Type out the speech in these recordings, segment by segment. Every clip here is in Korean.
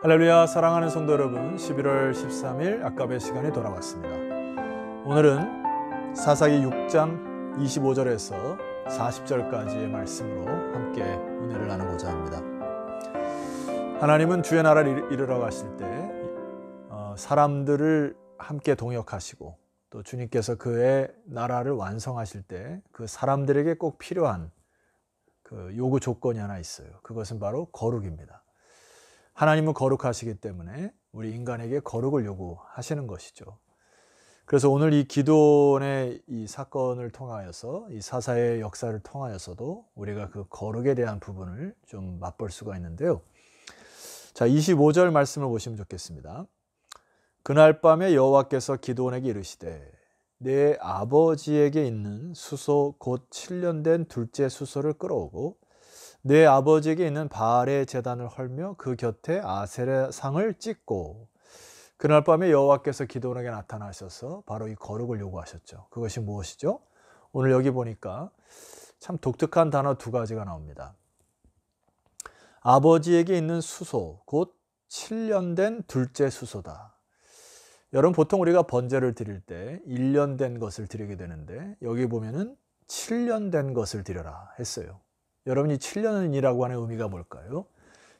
할렐루야, 사랑하는 성도 여러분, 11월 13일 아까베 시간에 돌아왔습니다. 오늘은 사사기 6장 25절에서 40절까지의 말씀으로 함께 은혜를 나누고자 합니다. 하나님은 주의 나라를 이루러 가실 때 사람들을 함께 동역하시고 또 주님께서 그의 나라를 완성하실 때 그 사람들에게 꼭 필요한 그 요구 조건이 하나 있어요. 그것은 바로 거룩입니다. 하나님은 거룩하시기 때문에 우리 인간에게 거룩을 요구하시는 것이죠. 그래서 오늘 이 기드온의 이 사건을 통하여서 이 사사의 역사를 통하여서도 우리가 그 거룩에 대한 부분을 좀 맛볼 수가 있는데요. 자, 25절 말씀을 보시면 좋겠습니다. 그날 밤에 여호와께서 기드온에게 이르시되 내 아버지에게 있는 수소 곧 7년 된 둘째 수소를 끌어오고 내 아버지에게 있는 바알의 제단을 헐며 그 곁에 아세라 상을 찍고. 그날 밤에 여호와께서 기드온에게 나타나셔서 바로 이 거룩을 요구하셨죠. 그것이 무엇이죠? 오늘 여기 보니까 참 독특한 단어 두 가지가 나옵니다. 아버지에게 있는 수소 곧 7년 된 둘째 수소다. 여러분, 보통 우리가 번제를 드릴 때 1년 된 것을 드리게 되는데 여기 보면은 7년 된 것을 드려라 했어요. 여러분이 7년이라고 하는 의미가 뭘까요?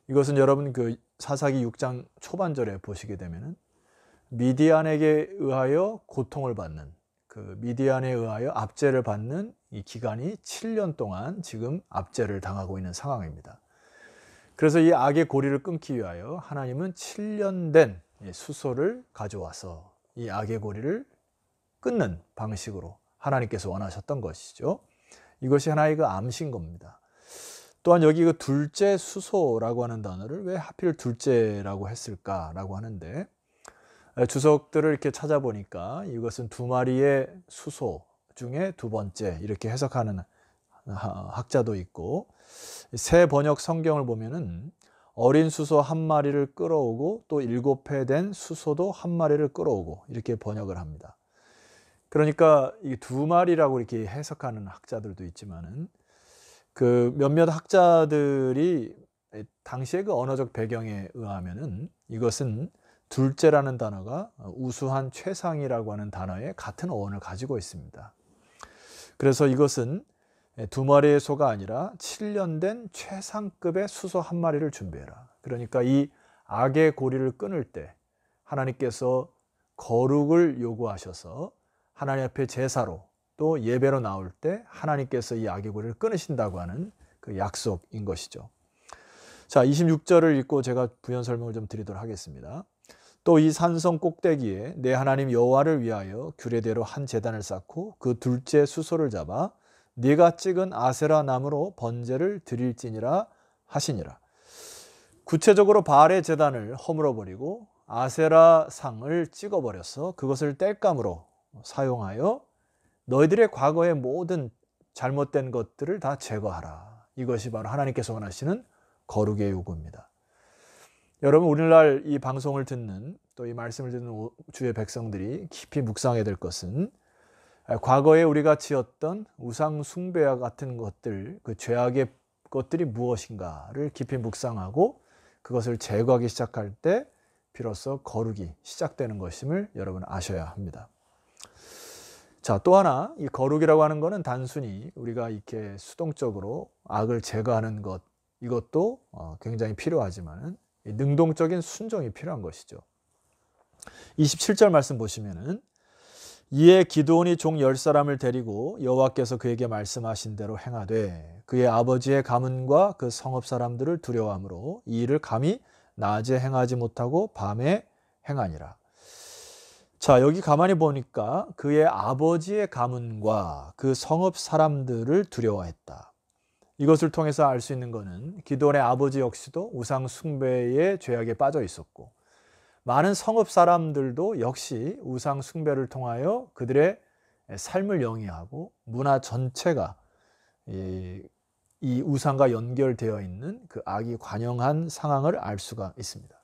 이것은 여러분 그 사사기 6장 초반절에 보시게 되면은 미디안에게 의하여 고통을 받는, 그 미디안에 의하여 압제를 받는 이 기간이 7년 동안 지금 압제를 당하고 있는 상황입니다. 그래서 이 악의 고리를 끊기 위하여 하나님은 7년 된 수소를 가져와서 이 악의 고리를 끊는 방식으로 하나님께서 원하셨던 것이죠. 이것이 하나의 그 암시인 겁니다. 또한 여기 그 둘째 수소라고 하는 단어를 왜 하필 둘째라고 했을까라고 하는데, 주석들을 이렇게 찾아보니까 이것은 두 마리의 수소 중에 두 번째 이렇게 해석하는 학자도 있고, 새 번역 성경을 보면은 어린 수소 한 마리를 끌어오고 또 7회 된 수소도 한 마리를 끌어오고 이렇게 번역을 합니다. 그러니까 이 두 마리라고 이렇게 해석하는 학자들도 있지만은 그 몇몇 학자들이 당시의 그 언어적 배경에 의하면은 이것은 둘째라는 단어가 우수한 최상이라고 하는 단어의 같은 어원을 가지고 있습니다. 그래서 이것은 두 마리의 소가 아니라 7년 된 최상급의 수소 한 마리를 준비해라. 그러니까 이 악의 고리를 끊을 때 하나님께서 거룩을 요구하셔서 하나님 앞에 제사로 또 예배로 나올 때 하나님께서 이 악의 고리를 끊으신다고 하는 그 약속인 것이죠. 자, 26절을 읽고 제가 부연 설명을 좀 드리도록 하겠습니다. 또 이 산성 꼭대기에 내 하나님 여호와를 위하여 규례대로 한 제단을 쌓고 그 둘째 수소를 잡아 네가 찍은 아세라 나무로 번제를 드릴지니라 하시니라. 구체적으로 바알의 제단을 허물어 버리고 아세라 상을 찍어 버려서 그것을 땔감으로 사용하여 너희들의 과거의 모든 잘못된 것들을 다 제거하라. 이것이 바로 하나님께서 원하시는 거룩의 요구입니다. 여러분, 오늘날 이 방송을 듣는 또 이 말씀을 듣는 주의 백성들이 깊이 묵상해야 될 것은 과거에 우리가 지었던 우상 숭배와 같은 것들, 그 죄악의 것들이 무엇인가를 깊이 묵상하고 그것을 제거하기 시작할 때 비로소 거룩이 시작되는 것임을 여러분 아셔야 합니다. 자, 또 하나, 이 거룩이라고 하는 것은 단순히 우리가 이렇게 수동적으로 악을 제거하는 것, 이것도 굉장히 필요하지만 능동적인 순종이 필요한 것이죠. 27절 말씀 보시면은 이에 기드온이 종 10사람을 데리고 여호와께서 그에게 말씀하신 대로 행하되 그의 아버지의 가문과 그 성읍 사람들을 두려워하므로 이 일을 감히 낮에 행하지 못하고 밤에 행하니라. 자, 여기 가만히 보니까 그의 아버지의 가문과 그 성읍 사람들을 두려워했다. 이것을 통해서 알 수 있는 것은 기드온의 아버지 역시도 우상 숭배의 죄악에 빠져 있었고 많은 성읍 사람들도 역시 우상 숭배를 통하여 그들의 삶을 영위하고 문화 전체가 이 우상과 연결되어 있는 그 악이 관영한 상황을 알 수가 있습니다.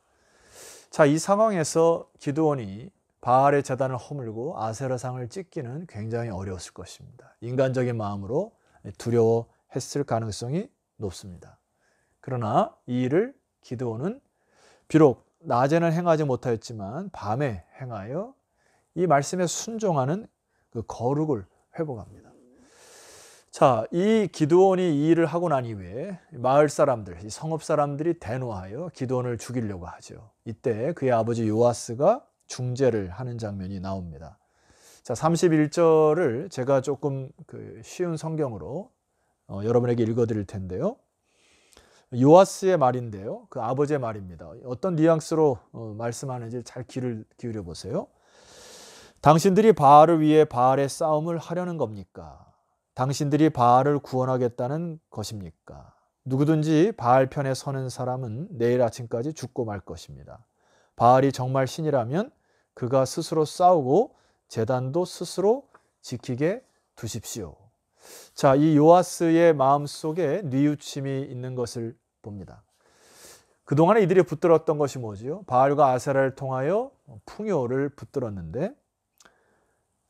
자, 이 상황에서 기드온이 바알의 제단을 허물고 아세라상을 찍기는 굉장히 어려웠을 것입니다. 인간적인 마음으로 두려워했을 가능성이 높습니다. 그러나 이 일을 기드온은 비록 낮에는 행하지 못하였지만 밤에 행하여 이 말씀에 순종하는 그 거룩을 회복합니다. 자, 이 기드온이 이 일을 하고 난 이후에 마을 사람들, 이 성읍 사람들이 대노하여 기드온을 죽이려고 하죠. 이때 그의 아버지 요아스가 중재를 하는 장면이 나옵니다. 자, 31절을 제가 조금 쉬운 성경으로 여러분에게 읽어드릴 텐데요. 요아스의 말인데요. 그 아버지의 말입니다. 어떤 뉘앙스로 말씀하는지 잘 귀를 기울여 보세요. 당신들이 바알을 위해 바알의 싸움을 하려는 겁니까? 당신들이 바알을 구원하겠다는 것입니까? 누구든지 바알 편에 서는 사람은 내일 아침까지 죽고 말 것입니다. 바알이 정말 신이라면 그가 스스로 싸우고 제단도 스스로 지키게 두십시오. 자, 이 요아스의 마음속에 뉘우침이 있는 것을 봅니다. 그동안에 이들이 붙들었던 것이 뭐지요? 바알과 아세라를 통하여 풍요를 붙들었는데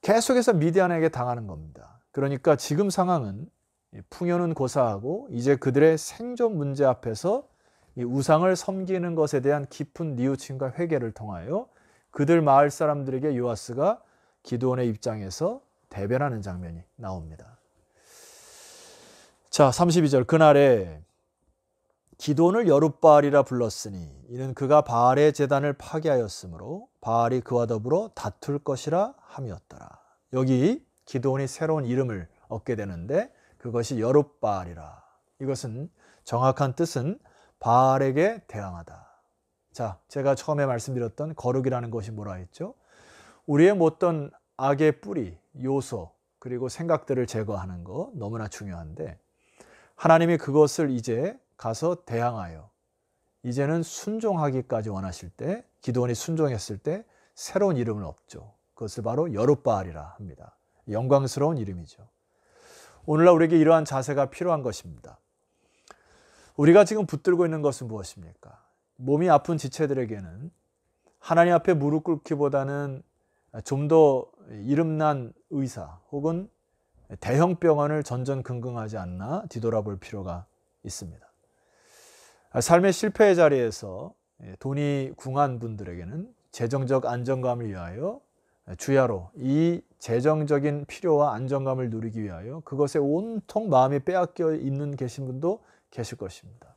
계속해서 미디안에게 당하는 겁니다. 그러니까 지금 상황은 풍요는 고사하고 이제 그들의 생존 문제 앞에서 이 우상을 섬기는 것에 대한 깊은 뉘우침과 회개를 통하여 그들 마을 사람들에게 요아스가 기드온의 입장에서 대변하는 장면이 나옵니다. 자, 32절 그날에 기드온을 여룻바알이라 불렀으니 이는 그가 바알의 제단을 파괴하였으므로 바알이 그와 더불어 다툴 것이라 함이었더라. 여기 기드온이 새로운 이름을 얻게 되는데 그것이 여룻바알이라. 이것은 정확한 뜻은 바알에게 대항하다. 자, 제가 처음에 말씀드렸던 거룩이라는 것이 뭐라 했죠? 우리의 어떤 악의 뿌리, 요소, 그리고 생각들을 제거하는 거 너무나 중요한데 하나님이 그것을 이제 가서 대항하여 이제는 순종하기까지 원하실 때 기드온이 순종했을 때 새로운 이름을 얻죠. 그것을 바로 여룻바알이라 합니다. 영광스러운 이름이죠. 오늘날 우리에게 이러한 자세가 필요한 것입니다. 우리가 지금 붙들고 있는 것은 무엇입니까? 몸이 아픈 지체들에게는 하나님 앞에 무릎 꿇기보다는 좀 더 이름난 의사 혹은 대형 병원을 전전긍긍하지 않나 뒤돌아볼 필요가 있습니다. 삶의 실패의 자리에서 돈이 궁한 분들에게는 재정적 안정감을 위하여 주야로 이 재정적인 필요와 안정감을 누리기 위하여 그것에 온통 마음이 빼앗겨 있는 계신 분도 계실 것입니다.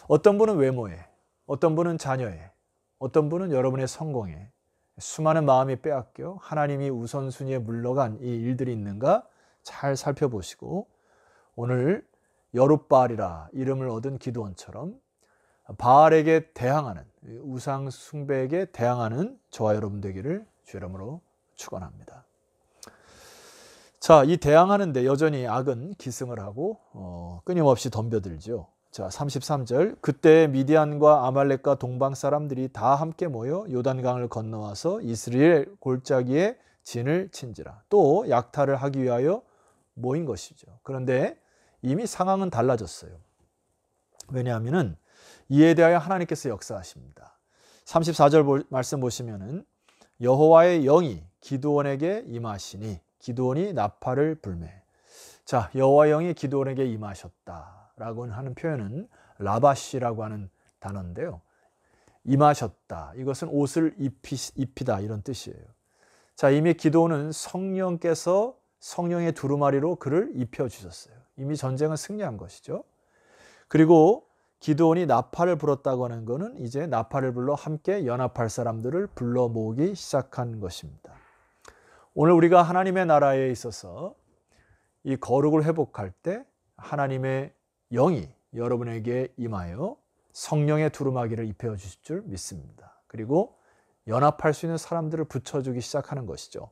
어떤 분은 외모에, 어떤 분은 자녀에, 어떤 분은 여러분의 성공에 수많은 마음이 빼앗겨 하나님이 우선순위에 물러간 이 일들이 있는가 잘 살펴보시고 오늘 여룻바알이라 이름을 얻은 기드온처럼 바알에게 대항하는 우상 숭배에게 대항하는 저와 여러분 되기를 주 이름으로 축원합니다. 자, 이 대항하는데 여전히 악은 기승을 하고 끊임없이 덤벼들죠. 자, 33절 그때 미디안과 아말렉과 동방 사람들이 다 함께 모여 요단강을 건너와서 이스라엘 골짜기에 진을 친지라. 또 약탈을 하기 위하여 모인 것이죠. 그런데 이미 상황은 달라졌어요. 왜냐하면 이에 대하여 하나님께서 역사하십니다. 34절 말씀 보시면은 여호와의 영이 기드온에게 임하시니 기드온이 나팔을 불매. 자, 여호와의 영이 기드온에게 임하셨다라고 하는 표현은 라바시라고 하는 단어인데요. 임하셨다. 이것은 옷을 입히다 이런 뜻이에요. 자, 이미 기드온은 성령께서 성령의 두루마리로 그를 입혀주셨어요. 이미 전쟁은 승리한 것이죠. 그리고 기드온이 나팔을 불었다고 하는 것은 이제 나팔을 불러 함께 연합할 사람들을 불러 모으기 시작한 것입니다. 오늘 우리가 하나님의 나라에 있어서 이 거룩을 회복할 때 하나님의 영이 여러분에게 임하여 성령의 두루마기를 입혀주실 줄 믿습니다. 그리고 연합할 수 있는 사람들을 붙여주기 시작하는 것이죠.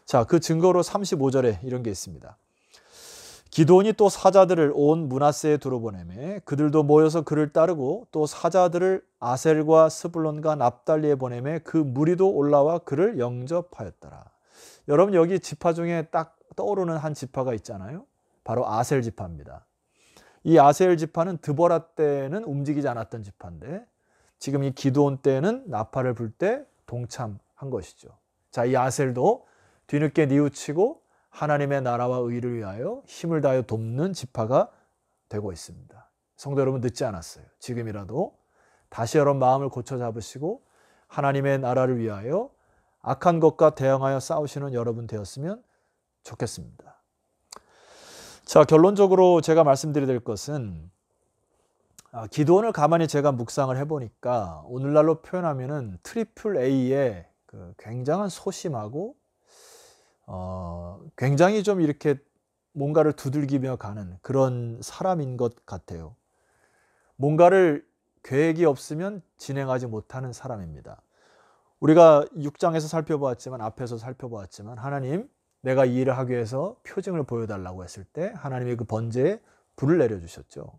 자, 그 증거로 35절에 이런 게 있습니다. 기드온이 또 사자들을 온 므낫세에 두루보내매 그들도 모여서 그를 따르고 또 사자들을 아셀과 스불론과 납달리에 보내매 그 무리도 올라와 그를 영접하였더라. 여러분 여기 지파 중에 딱 떠오르는 한 지파가 있잖아요. 바로 아셀 지파입니다. 이 아셀 지파는 드보라 때는 움직이지 않았던 지파인데 지금 이 기드온 때는 나팔을 불 때 동참한 것이죠. 자, 이 아셀도 뒤늦게 뉘우치고 하나님의 나라와 의를 위하여 힘을 다하여 돕는 지파가 되고 있습니다. 성도 여러분 늦지 않았어요. 지금이라도 다시 여러분 마음을 고쳐 잡으시고 하나님의 나라를 위하여 악한 것과 대항하여 싸우시는 여러분 되었으면 좋겠습니다. 자, 결론적으로 제가 말씀드려야 될 것은 기도원을 가만히 제가 묵상을 해보니까 오늘날로 표현하면은 트리플 A의 그 굉장한 소심하고 굉장히 좀 이렇게 뭔가를 두들기며 가는 그런 사람인 것 같아요. 뭔가를 계획이 없으면 진행하지 못하는 사람입니다. 우리가 6장에서 살펴보았지만 앞에서 살펴보았지만 하나님 내가 이 일을 하기 위해서 표징을 보여달라고 했을 때 하나님이 그 번제에 불을 내려주셨죠.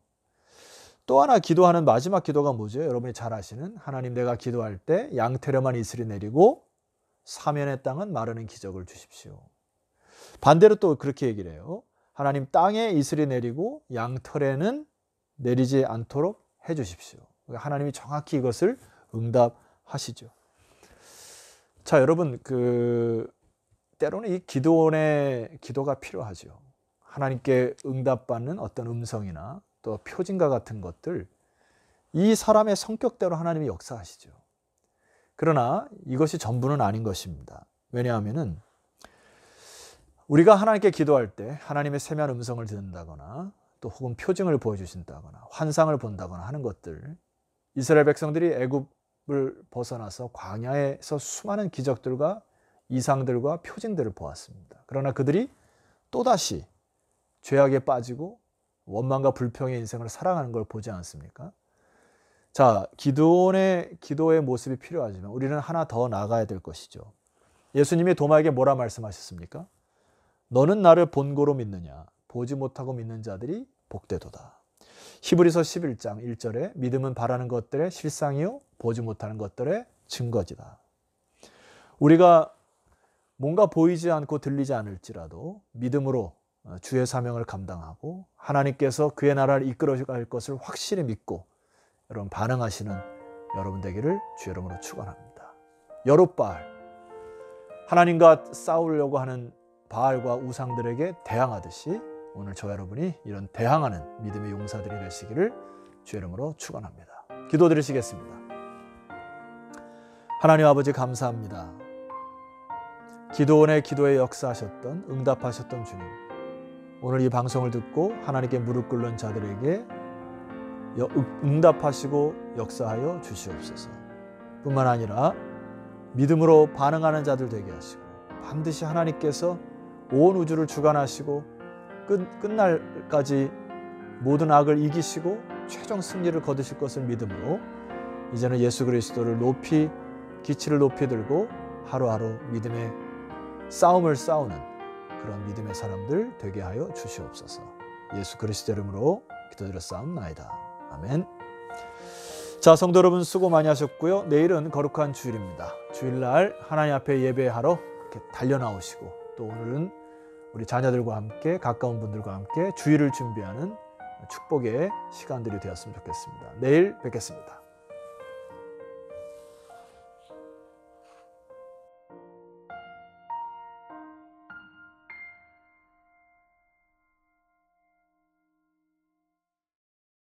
또 하나 기도하는 마지막 기도가 뭐죠? 여러분이 잘 아시는 하나님 내가 기도할 때 양태려만 이슬이 내리고 사면의 땅은 마르는 기적을 주십시오. 반대로 또 그렇게 얘기를 해요. 하나님 땅에 이슬이 내리고 양털에는 내리지 않도록 해 주십시오. 하나님이 정확히 이것을 응답하시죠. 자, 여러분 때로는 이 기도원의 기도가 필요하죠. 하나님께 응답받는 어떤 음성이나 또 표징과 같은 것들, 이 사람의 성격대로 하나님이 역사하시죠. 그러나 이것이 전부는 아닌 것입니다. 왜냐하면은 우리가 하나님께 기도할 때 하나님의 세미한 음성을 듣는다거나 또 혹은 표징을 보여주신다거나 환상을 본다거나 하는 것들, 이스라엘 백성들이 애굽을 벗어나서 광야에서 수많은 기적들과 이상들과 표징들을 보았습니다. 그러나 그들이 또다시 죄악에 빠지고 원망과 불평의 인생을 살아가는 걸 보지 않습니까? 자, 기도의 모습이 필요하지만 우리는 하나 더 나아가야 될 것이죠. 예수님이 도마에게 뭐라 말씀하셨습니까? 너는 나를 본고로 믿느냐? 보지 못하고 믿는 자들이 복되도다. 히브리서 11장 1절에 믿음은 바라는 것들의 실상이요 보지 못하는 것들의 증거지다. 우리가 뭔가 보이지 않고 들리지 않을지라도 믿음으로 주의 사명을 감당하고 하나님께서 그의 나라를 이끌어갈 것을 확실히 믿고 여러분 반응하시는 여러분 되기를 주 이름으로 축원합니다. 여룻바알, 하나님과 싸우려고 하는 바알과 우상들에게 대항하듯이 오늘 저 여러분이 이런 대항하는 믿음의 용사들이 되시기를 주 이름으로 축원합니다. 기도드리시겠습니다. 하나님 아버지 감사합니다. 기도원의 기도에 역사하셨던 응답하셨던 주님, 오늘 이 방송을 듣고 하나님께 무릎 꿇는 자들에게 응답하시고 역사하여 주시옵소서. 뿐만 아니라 믿음으로 반응하는 자들 되게 하시고 반드시 하나님께서 온 우주를 주관하시고 끝날까지 모든 악을 이기시고 최종 승리를 거두실 것을 믿음으로 이제는 예수 그리스도를 높이 기치를 높이 들고 하루하루 믿음의 싸움을 싸우는 그런 믿음의 사람들 되게 하여 주시옵소서. 예수 그리스도 이름으로 기도드렸사옵나이다. 아멘. 자, 성도 여러분 수고 많이 하셨고요. 내일은 거룩한 주일입니다. 주일날 하나님 앞에 예배하러 이렇게 달려나오시고 또 오늘은 우리 자녀들과 함께 가까운 분들과 함께 주일을 준비하는 축복의 시간들이 되었으면 좋겠습니다. 내일 뵙겠습니다.